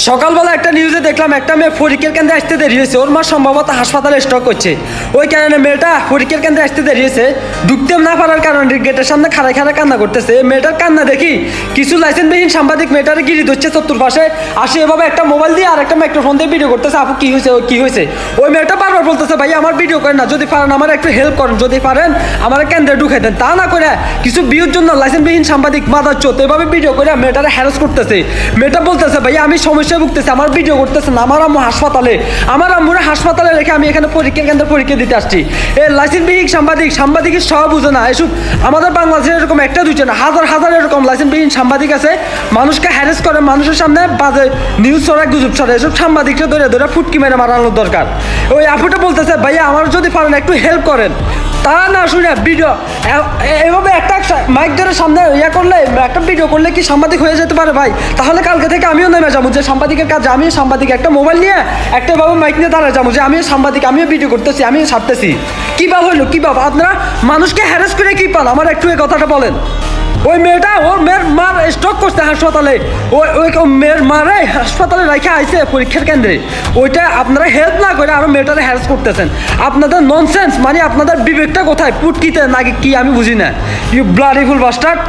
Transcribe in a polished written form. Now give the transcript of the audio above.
সকালবেলা একটা নিউজে দেখলাম একটা মেয়ে পরীক্ষার কেন্দ্রে আসতে দেরি হয়েছে, ওর মা সম্ভবত হাসপাতালে স্ট্রোক করছে। ওই কারণে মেয়েটা পরীক্ষার কেন্দ্রে আসতে দেরি হয়েছে, ঢুকতে না পারার কারণে গেটের সামনে খাড়ায় খাড়া কান্না করতেছে। মেয়েটার কান্না দেখি কিছু লাইসেন্সবিহীন সাংবাদিক মেয়েটারে গিরি ধরছে চতুর্পাশে, আসে এভাবে একটা মোবাইল দিয়ে আর একটা মাইক্রোফোন দিয়ে ভিডিও করতেছে। আপু কি হয়েছে, কি হয়েছে? ওই মেয়েটা বারবার বলতেছে ভাই আমার ভিডিও করেন না, যদি পারেন আমার একটু হেল্প করেন, যদি পারেন আমার কেন্দ্রে ঢুকে দেন। তা না করে কিছু বিয়ের জন্য লাইসেন্সবিহীন সাংবাদিক মাদার চোত এভাবে ভিডিও করে মেয়েটারে হ্যারাস করতেছে। মেয়েটা বলতেছে ভাই আমি সমস্যায় ভুগতেছি, আমার ভিডিও করতেছে না, আমার আম্মু হাসপাতালে, আমার আম্মুরে হাসপাতালে রেখে আমি এখানে পরীক্ষার কেন্দ্রে পরীক্ষা দিতে আসছি। এই লাইসেন্সবিহীন সাংবাদিকের সব বুঝে না এসব। আমাদের বাংলাদেশে এরকম একটা দুইটা না, হাজার হাজার এরকম লাইসেন্সবিহীন সাংবাদিক আছে, মানুষকে হ্যারাস করে, মানুষের সামনে বাজে নিউজ ছড়ায়, গুজব ছড়ায়। এসব সাংবাদিককে ধরে ধরে ফুটকি মেরে মারানোর দরকার। ওই আপুটা বলতেছে ভাইয়া আমার যদি পারেন একটু হেল্প করেন। তা না শুনে ভিডিও এভাবে একটা মাইক ধরে সামনে করলে, একটা ভিডিও করলে কি সাংবাদিক হয়ে যেতে পারে ভাই? তাহলে কালকে থেকে আমিও নেমে যাবো যে সাংবাদিকের কাজ, আমিও সাংবাদিক, একটা মোবাইল নিয়ে একটা ভাবে মাইক নিয়ে দাঁড়ায় যাবো যে আমিও সাংবাদিক, আমিও ভিডিও করতেছি, আমিও ছাড়তেছি। কী ভাব হইলো, কী ভাব? আপনারা মানুষকে হ্যারাস করে কী পান? আমার একটু এই কথাটা বলেন। ওই মেয়েটা ওর মেয়ের মার স্ট্রোক করছে হাসপাতালে, ওই মেয়ের মারে হাসপাতালে রেখে আইছে পরীক্ষার কেন্দ্রে। ওইটা আপনারা হেল্প না করে আরও মেয়েটারে হ্যারাস করতেছেন। আপনাদের ননসেন্স, মানে আপনাদের বিবেকটা কোথায়? পুটকিতে নাকি কি আমি বুঝি না। You bloody fool bastard.